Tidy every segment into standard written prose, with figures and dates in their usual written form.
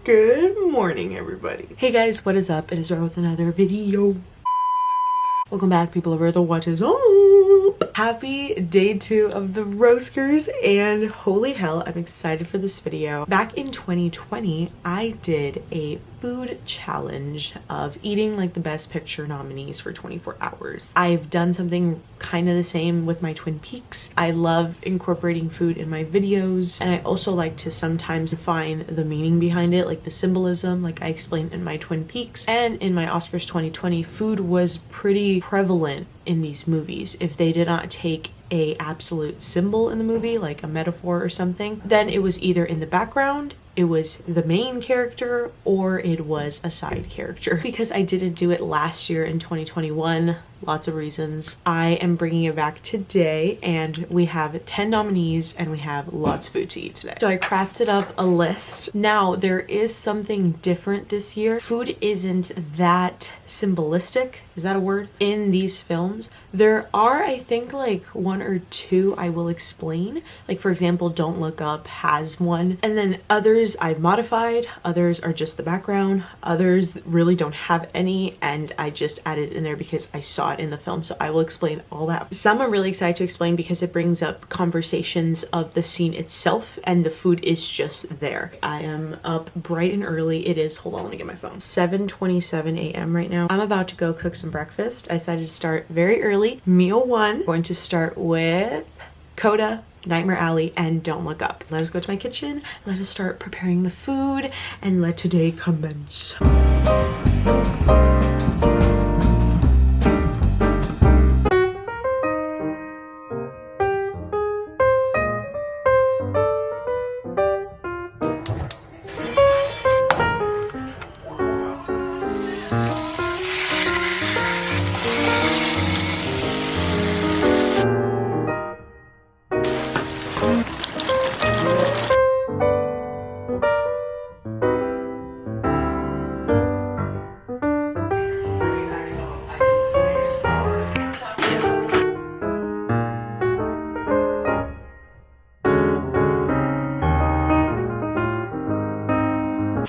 Good morning, everybody. Hey guys, what is up? It is Ro with another video. Welcome back, people over the watches. Happy day 2 of the Roasters, and holy hell, I'm excited for this video. Back in 2020, I did a food challenge of eating like the best picture nominees for 24 hours. I've done something kind of the same with my Twin Peaks. I love incorporating food in my videos, and I also like to sometimes define the meaning behind it, like the symbolism, like I explained in my Twin Peaks. And in my Oscars 2020, food was pretty prevalent in these movies. If they did not take a absolute symbol in the movie, like a metaphor or something, then it was either in the background, it was the main character, or it was a side character. Because I didn't do it last year in 2021, lots of reasons, I am bringing it back today, and we have 10 nominees and we have lots of food to eat today. So I crafted up a list. Now, there is something different this year. Food isn't that symbolistic, is that a word, in these films. There are, I think, like 1 or 2 I will explain. Like, for example, Don't Look Up has one, and then others I've modified, others are just the background, others really don't have any, and I just added in there because I saw it in the film. So I will explain all that. Some I'm really excited to explain because it brings up conversations of the scene itself, and the food is just there. I am up bright and early. It is, hold on, let me get my phone, 7:27 a.m. right now. I'm about to go cook some breakfast. I decided to start very early. Meal 1, going to start with CODA, Nightmare Alley, and Don't Look Up. Let us go to my kitchen, let us start preparing the food, and let today commence.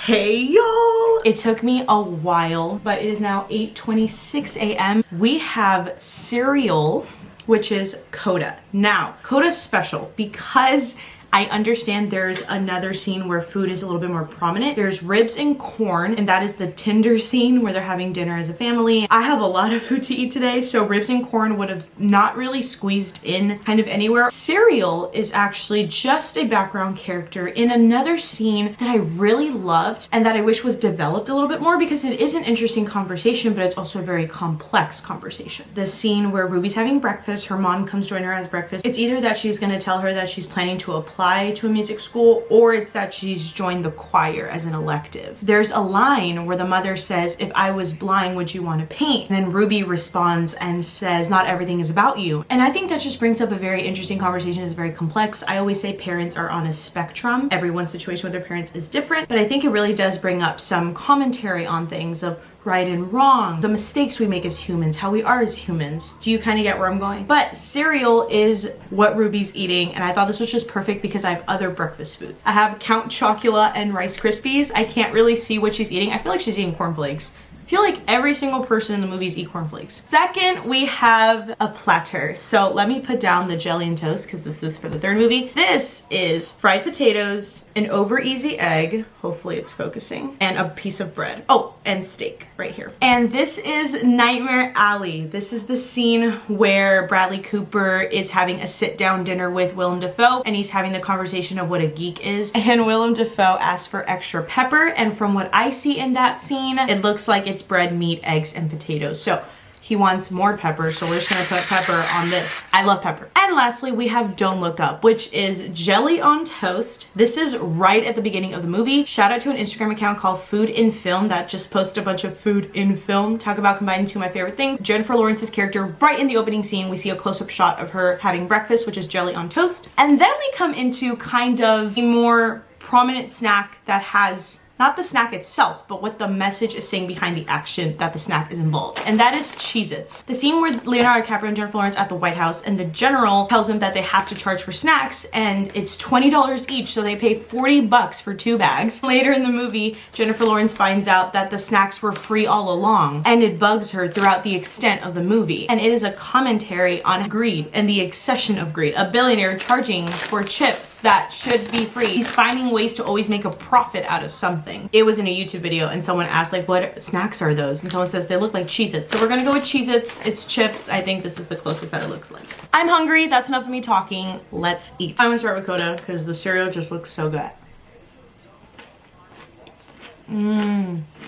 Hey y'all! It took me a while, but it is now 8:26 a.m. We have cereal, which is CODA. Now, CODA's special because I understand there's another scene where food is a little bit more prominent. There's ribs and corn, and that is the Tinder scene where they're having dinner as a family. I have a lot of food to eat today, so ribs and corn would have not really squeezed in kind of anywhere. Cereal is actually just a background character in another scene that I really loved and that I wish was developed a little bit more, because it is an interesting conversation, but it's also a very complex conversation. The scene where Ruby's having breakfast, her mom comes join her as breakfast. It's either that she's gonna tell her that she's planning to apply to a music school, or it's that she's joined the choir as an elective. There's a line where the mother says, "If I was blind, would you want to paint?" And then Ruby responds and says, "Not everything is about you." And I think that just brings up a very interesting conversation. It's very complex. I always say parents are on a spectrum. Everyone's situation with their parents is different, but I think it really does bring up some commentary on things of right and wrong, the mistakes we make as humans, how we are as humans. Do you kind of get where I'm going? But cereal is what Ruby's eating, and I thought this was just perfect because I have other breakfast foods. I have Count Chocula and Rice Krispies. I can't really see what she's eating. I feel like she's eating cornflakes. I feel like every single person in the movies eat cornflakes. Second, we have a platter. So let me put down the jelly and toast because this is for the third movie. This is fried potatoes, an over easy egg, hopefully it's focusing, and a piece of bread. Oh, and steak right here. And this is Nightmare Alley. This is the scene where Bradley Cooper is having a sit-down dinner with Willem Dafoe, and he's having the conversation of what a geek is. And Willem Dafoe asks for extra pepper, and from what I see in that scene, it looks like it's bread, meat, eggs, and potatoes. So he wants more pepper, so we're just gonna put pepper on this. I love pepper. And lastly, we have Don't Look Up, which is jelly on toast. This is right at the beginning of the movie. Shout out to an Instagram account called Food in Film that just posted a bunch of food in film. Talk about combining two of my favorite things. Jennifer Lawrence's character, right in the opening scene, we see a close-up shot of her having breakfast, which is jelly on toast. And then we come into kind of a more prominent snack that has not the snack itself, but what the message is saying behind the action that the snack is involved. And that is Cheez-Its. The scene where Leonardo DiCaprio and Jennifer Lawrence at the White House, and the general tells them that they have to charge for snacks, and it's $20 each, so they pay 40 bucks for 2 bags. Later in the movie, Jennifer Lawrence finds out that the snacks were free all along, and it bugs her throughout the extent of the movie. And it is a commentary on greed and the obsession of greed. A billionaire charging for chips that should be free. He's finding ways to always make a profit out of something. It was in a YouTube video and someone asked like, what snacks are those? And someone says they look like Cheez-Its. So we're gonna go with Cheez-Its. It's chips. I think this is the closest that it looks like. I'm hungry. That's enough of me talking. Let's eat. I'm gonna start with CODA because the cereal just looks so good.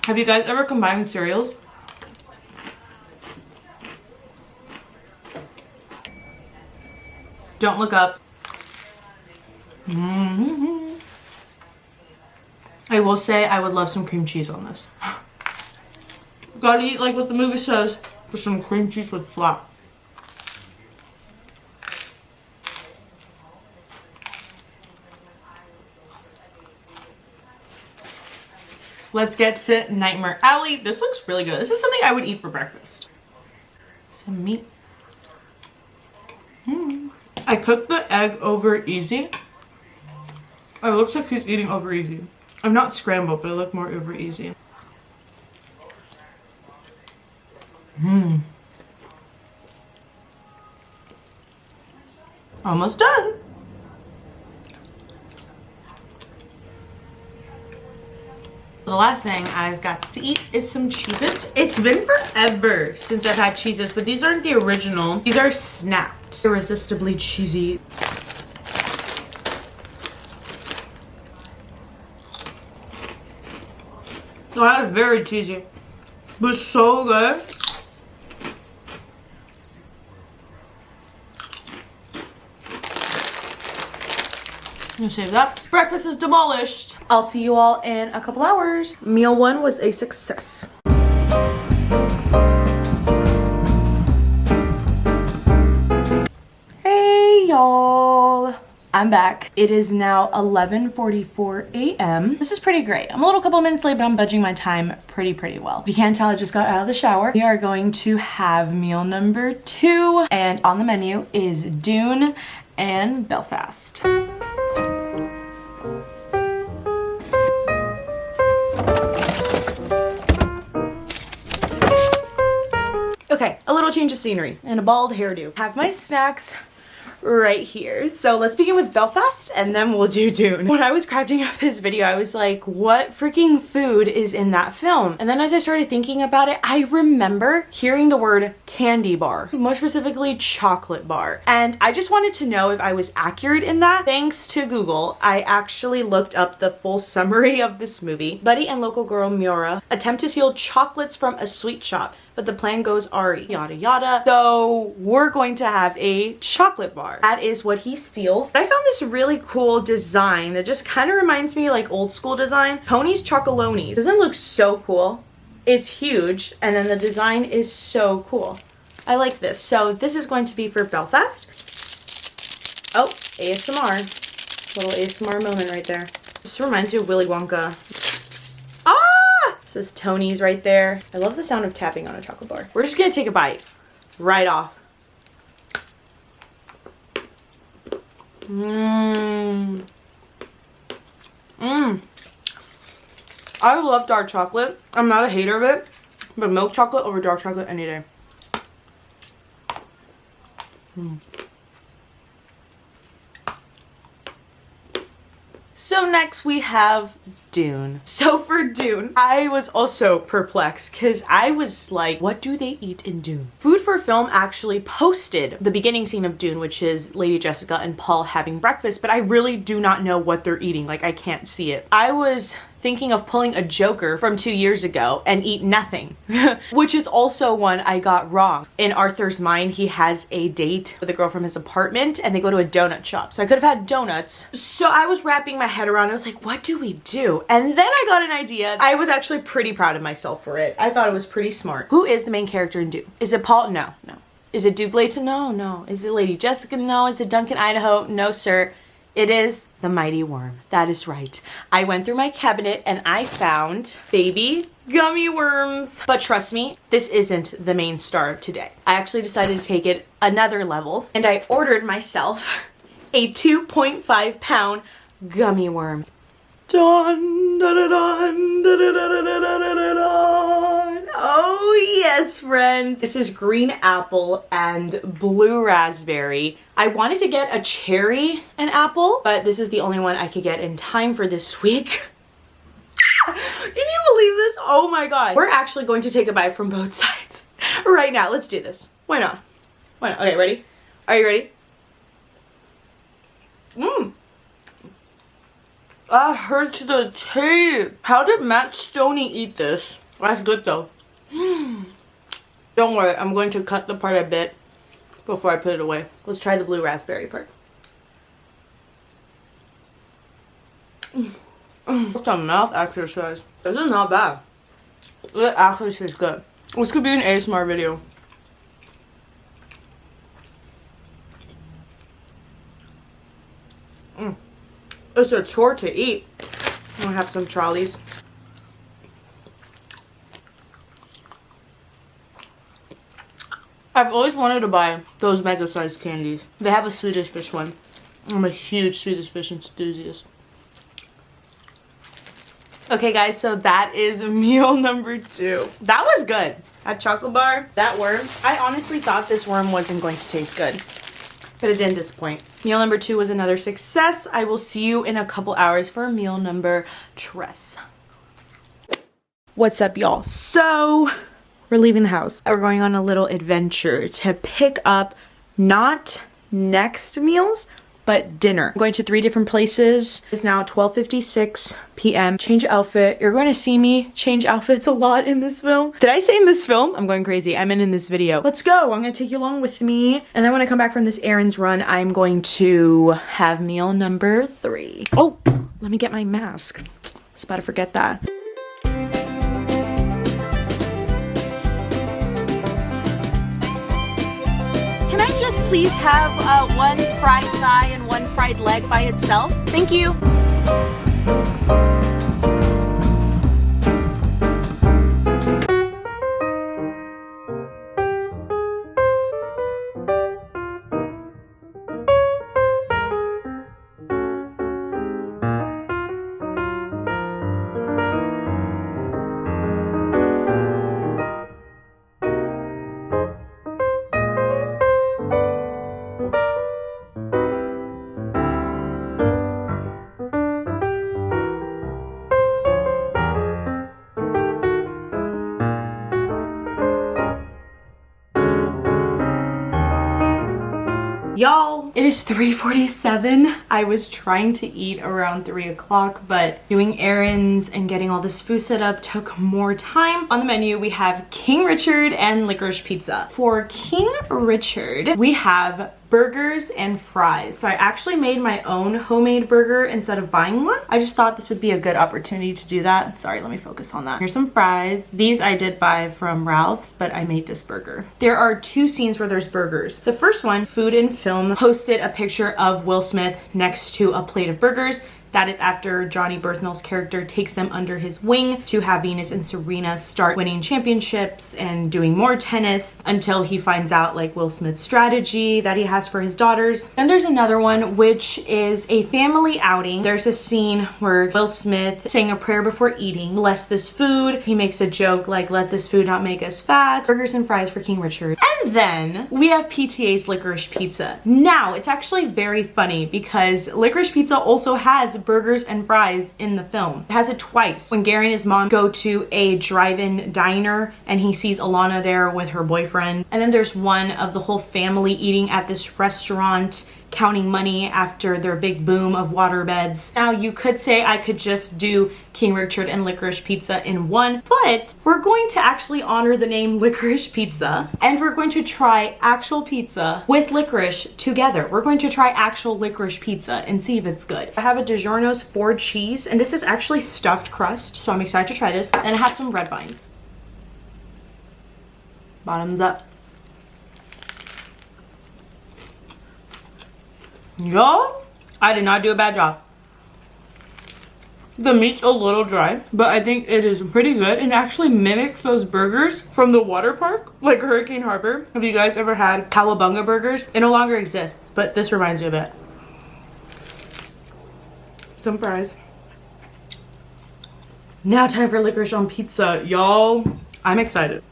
Have you guys ever combined cereals? Don't look up. I will say I would love some cream cheese on this. Gotta eat like what the movie says, for some cream cheese with flop. Let's get to Nightmare Alley. This looks really good. This is something I would eat for breakfast. Some meat. I cooked the egg over easy. It looks like he's eating over easy. I'm not scrambled, but I look more over easy. Almost done. The last thing I've got to eat is some Cheez-Its. It's been forever since I've had Cheez-Its, but these aren't the original. These are snapped. Irresistibly cheesy. Oh, that is very cheesy. But so good. I'm gonna save that. Breakfast is demolished. I'll see you all in a couple hours. Meal 1 was a success. Hey y'all. I'm back. It is now 11:44 a.m. This is pretty great. I'm a little couple minutes late, but I'm budging my time pretty well. If you can't tell, I just got out of the shower. We are going to have meal number 2, and on the menu is Dune and Belfast. Okay, a little change of scenery and a bald hairdo. Have my snacks right here. So let's begin with Belfast and then we'll do Dune. When I was crafting up this video, I was like, what freaking food is in that film? And then as I started thinking about it, I remember hearing the word candy bar, more specifically chocolate bar. And I just wanted to know if I was accurate in that. Thanks to Google, I actually looked up the full summary of this movie. Buddy and local girl Miura attempt to steal chocolates from a sweet shop, but the plan goes awry, yada yada. So we're going to have a chocolate bar. That is what he steals. I found this really cool design that just kind of reminds me like old school design. Tony's Chocolonis. Doesn't it look so cool? It's huge, and then the design is so cool. I like this. So this is going to be for Belfast. Oh, ASMR. Little ASMR moment right there. This reminds me of Willy Wonka. This is Tony's right there. I love the sound of tapping on a chocolate bar. We're just gonna take a bite right off. I love dark chocolate. I'm not a hater of it, but milk chocolate over dark chocolate any day. So next we have Dune. So for Dune, I was also perplexed because I was like, what do they eat in Dune? Food for Film actually posted the beginning scene of Dune, which is Lady Jessica and Paul having breakfast, but I really do not know what they're eating. Like, I can't see it. I was thinking of pulling a Joker from 2 years ago and eat nothing, which is also one I got wrong. In Arthur's mind, he has a date with a girl from his apartment and they go to a donut shop. So I could have had donuts. So I was wrapping my head around. I was like, what do we do? And then I got an idea. I was actually pretty proud of myself for it. I thought it was pretty smart. Who is the main character in Dune? Is it Paul? No. Is it Duke Layton? No. Is it Lady Jessica? No. Is it Duncan Idaho? No, sir. It is the mighty worm. That is right. I went through my cabinet and I found baby gummy worms. But trust me, this isn't the main star today. I actually decided to take it another level and I ordered myself a 2.5 pound gummy worm. Dun, dun, dun, dun, dun, dun, dun, dun, dun, dun, dun. Oh yes, friends. This is green apple and blue raspberry. I wanted to get a cherry and apple, but this is the only one I could get in time for this week. Can you believe this? Oh my god. We're actually going to take a bite from both sides right now. Let's do this. Why not? Why not? Okay, ready? Are you ready? Mmm. That hurts the taste. How did Matt Stoney eat this? That's good though. Don't worry, I'm going to cut the part a bit before I put it away. Let's try the blue raspberry part. What's a mouth exercise? This is not bad. It actually tastes good. This could be an ASMR video. It's a chore to eat. I'm gonna have some trolleys. I've always wanted to buy those mega sized candies. They have a Swedish fish one. I'm a huge Swedish fish enthusiast. Okay guys, so that is meal number 2. That was good. That chocolate bar, that worm. I honestly thought this worm wasn't going to taste good, but it didn't disappoint. Meal number 2 was another success. I will see you in a couple hours for meal number 3. What's up, y'all? So we're leaving the house. We're going on a little adventure to pick up not next meals, but dinner. I'm going to 3 different places. It's now 12:56 p.m. Change outfit. You're going to see me change outfits a lot in this film. Did I say in this film? I'm going crazy. I meant in this video. Let's go. I'm going to take you along with me. And then when I come back from this errands run, I'm going to have meal number 3. Oh, let me get my mask. I was about to forget that. Please have 1 fried thigh and 1 fried leg by itself. Thank you. Y'all, it is 3:47. I was trying to eat around 3 o'clock, but doing errands and getting all this food set up took more time. On the menu, we have King Richard and Licorice Pizza. For King Richard, we have burgers and fries. So I actually made my own homemade burger instead of buying one. I just thought this would be a good opportunity to do that. Sorry, let me focus on that. Here's some fries. These I did buy from Ralph's, but I made this burger. There are 2 scenes where there's burgers. The first one, Food and Film posted a picture of Will Smith next to a plate of burgers. That is after Johnny Berthnell's character takes them under his wing to have Venus and Serena start winning championships and doing more tennis until he finds out like Will Smith's strategy that he has for his daughters. Then there's another one which is a family outing. There's a scene where Will Smith saying a prayer before eating, bless this food. He makes a joke like, let this food not make us fat. Burgers and fries for King Richard. And then we have PTA's Licorice Pizza. Now, it's actually very funny because Licorice Pizza also has burgers and fries in the film. It has it twice. When Gary and his mom go to a drive-in diner and he sees Alana there with her boyfriend. And then there's one of the whole family eating at this restaurant, counting money after their big boom of waterbeds. Now you could say I could just do King Richard and Licorice Pizza in one, but we're going to actually honor the name Licorice Pizza and we're going to try actual pizza with licorice together. We're going to try actual licorice pizza and see if it's good. I have a DiGiorno's 4 cheese and this is actually stuffed crust, so I'm excited to try this. And I have some red vines. Bottoms up. Y'all, I did not do a bad job. The meat's a little dry, but I think it is pretty good and actually mimics those burgers from the water park, like Hurricane Harbor. Have you guys ever had Cowabunga burgers? It no longer exists, but this reminds me of it. Some fries. Now time for licorice on pizza. Y'all, I'm excited.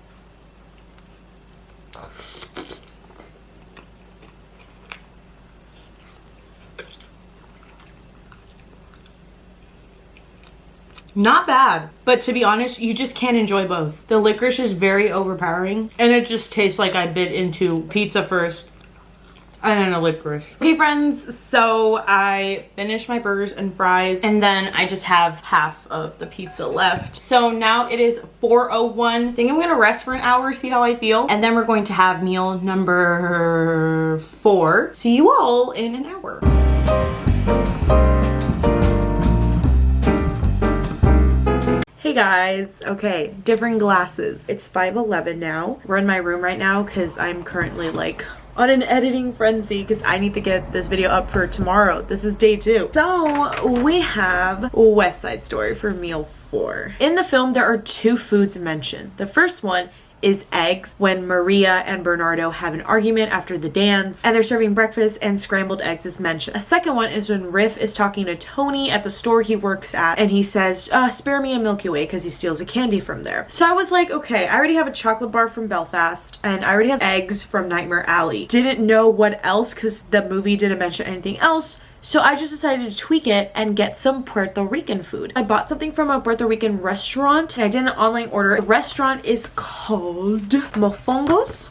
Not bad, but to be honest, you just can't enjoy both. The licorice is very overpowering and it just tastes like I bit into pizza first and then a licorice. Okay friends, so I finished my burgers and fries and then I just have half of the pizza left. So now it is 4:01. I think I'm gonna rest for an hour, see how I feel. And then we're going to have meal number 4. See you all in an hour. Hey guys, okay, different glasses. It's 5:11 now. We're in my room right now because I'm currently like on an editing frenzy because I need to get this video up for tomorrow. This is day 2. So we have West Side Story for meal 4. In the film, there are 2 foods mentioned. The first one is eggs, when Maria and Bernardo have an argument after the dance and they're serving breakfast and scrambled eggs is mentioned. A second one is when Riff is talking to Tony at the store he works at and he says, spare me a Milky Way, because he steals a candy from there. So I was like, okay, I already have a chocolate bar from Belfast and I already have eggs from Nightmare Alley. Didn't know what else because the movie didn't mention anything else. So I just decided to tweak it and get some Puerto Rican food. I bought something from a Puerto Rican restaurant and I did an online order. The restaurant is called Mofongos.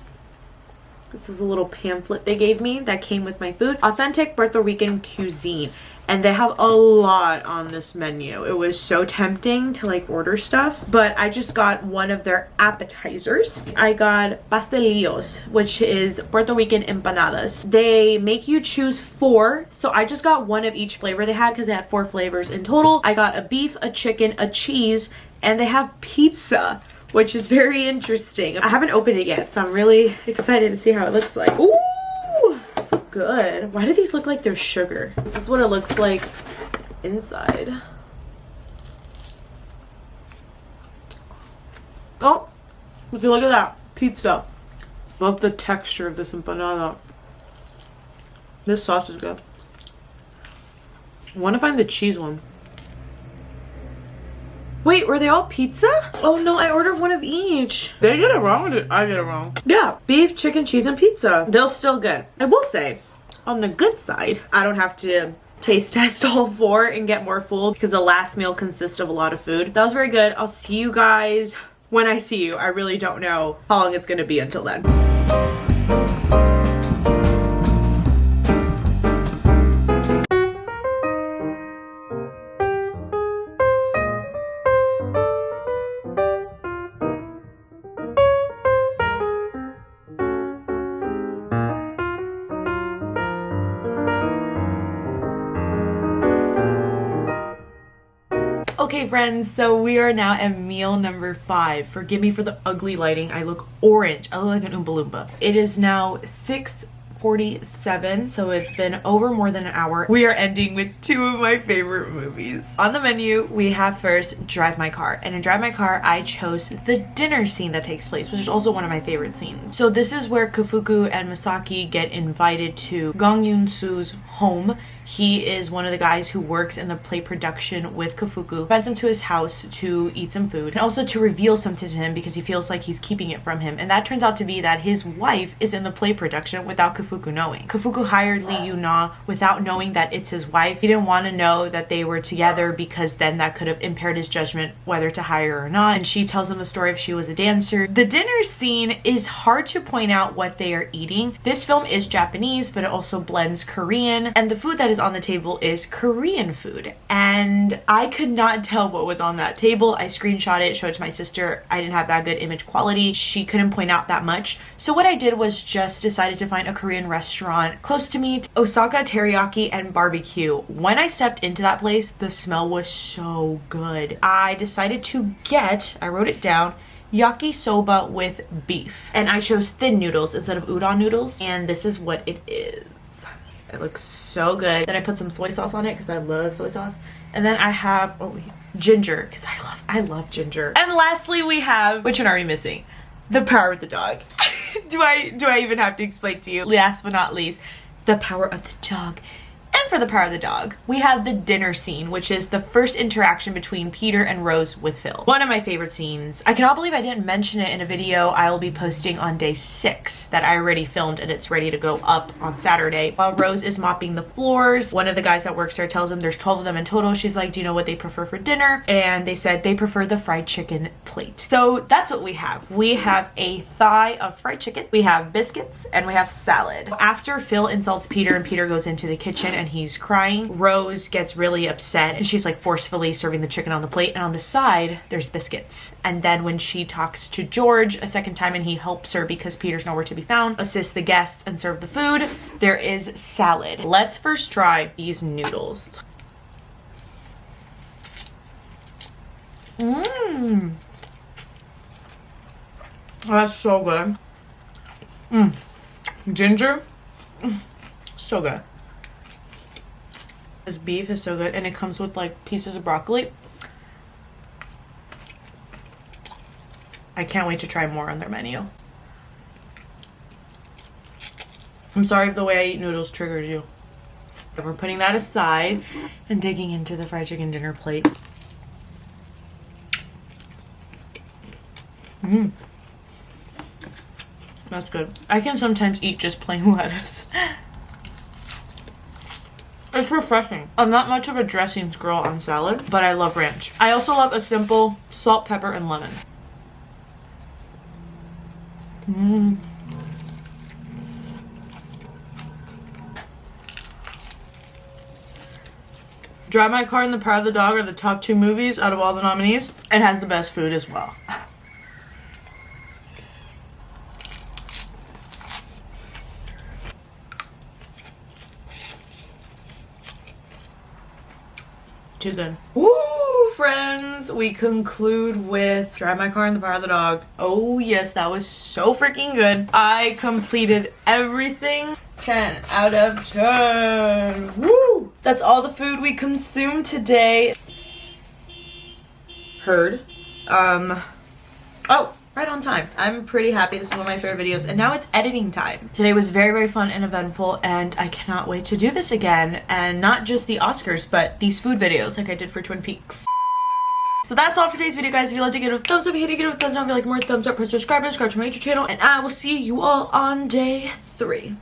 This is a little pamphlet they gave me that came with my food. Authentic Puerto Rican cuisine. And they have a lot on this menu. It was so tempting to like order stuff, but I just got one of their appetizers. I got pastelillos, which is Puerto Rican empanadas. They make you choose 4, so I just got one of each flavor they had because they had 4 flavors in total. I got a beef, a chicken, a cheese, and they have pizza, which is very interesting. I haven't opened it yet, so I'm really excited to see how it looks like. Ooh! So good. Why do these look like they're sugar? This is what it looks like inside. Oh, would you look at that? Pizza. Love the texture of this empanada. This sauce is good. I want to find the cheese one. Wait, were they all pizza? Oh no, I ordered one of each. They get it wrong or did I get it wrong? Yeah, beef, chicken, cheese, and pizza. They're still good. I will say, on the good side, I don't have to taste test all 4 and get more full because the last meal consists of a lot of food. That was very good. I'll see you guys when I see you. I really don't know how long it's gonna be until then. Okay friends, so we are now at meal number 5. Forgive me for the ugly lighting. I look orange. I look like an Oompa Loompa. It is now 6:47, so it's been over more than an hour. We are ending with 2 of my favorite movies. On the menu, we have first Drive My Car. And in Drive My Car, I chose the dinner scene that takes place, which is also one of my favorite scenes. So this is where Kafuku and Misaki get invited to Gong Yoon-soo's home. He is one of the guys who works in the play production with Kafuku. Invites him to his house to eat some food and also to reveal something to him because he feels like he's keeping it from him. And that turns out to be that his wife is in the play production without Kafuku knowing. Kafuku hired Lee Yoon-na without knowing that it's his wife. He didn't want to know that they were together because then that could have impaired his judgment whether to hire her or not. And she tells him the story if she was a dancer. The dinner scene is hard to point out what they are eating. This film is Japanese, but it also blends Korean. And the food that is on the table is Korean food. And I could not tell what was on that table. I screenshot it, showed it to my sister. I didn't have that good image quality. She couldn't point out that much. So what I did was just decided to find a Korean restaurant close to me, Osaka Teriyaki and Barbecue. When I stepped into that place, the smell was so good. I decided to get, I wrote it down, yakisoba with beef. And I chose thin noodles instead of udon noodles. And this is what it is. It looks so good. Then I put some soy sauce on it because I love soy sauce. And then I have ginger because I love ginger. And lastly we have, which one are we missing? The power of the dog. do I even have to explain to you? Last but not least, the power of the dog. And for the power of the dog, we have the dinner scene, which is the first interaction between Peter and Rose with Phil. One of my favorite scenes. I cannot believe I didn't mention it in a video I will be posting on day 6 that I already filmed and it's ready to go up on Saturday. While Rose is mopping the floors, one of the guys that works there tells him there's 12 of them in total. She's like, do you know what they prefer for dinner? And they said they prefer the fried chicken plate. So that's what we have. We have a thigh of fried chicken, we have biscuits, and we have salad. After Phil insults Peter and Peter goes into the kitchen and he's crying, Rose gets really upset and she's like forcefully serving the chicken on the plate, and on the side there's biscuits. And then when she talks to George a second time and he helps her because Peter's nowhere to be found, assists the guests and serve the food, there is salad. Let's first try these noodles. Mmm. That's so good. Ginger. So good. This beef is so good, and it comes with like pieces of broccoli. I can't wait to try more on their menu. I'm sorry if the way I eat noodles triggers you. And we're putting that aside and digging into the fried chicken dinner plate. That's good. I can sometimes eat just plain lettuce. It's refreshing. I'm not much of a dressings girl on salad, but I love ranch. I also love a simple salt, pepper, and lemon. Drive My Car and The Power of the Dog are the top 2 movies out of all the nominees. It has the best food as well. Too good. Woo, friends! We conclude with Drive My Car and The Power of the Dog. Oh yes, that was so freaking good. I completed everything. 10 out of 10. Woo! That's all the food we consumed today. Heard. Oh, right on time. I'm pretty happy. This is one of my favorite videos, and now it's editing time. Today was very, very fun and eventful, and I cannot wait to do this again, and not just the Oscars, but these food videos like I did for Twin Peaks. So that's all for today's video, guys. If you liked it, give it a thumbs up. If you hate it, give it a thumbs down. If you like more, thumbs up. Press subscribe to my YouTube channel, and I will see you all on day 3.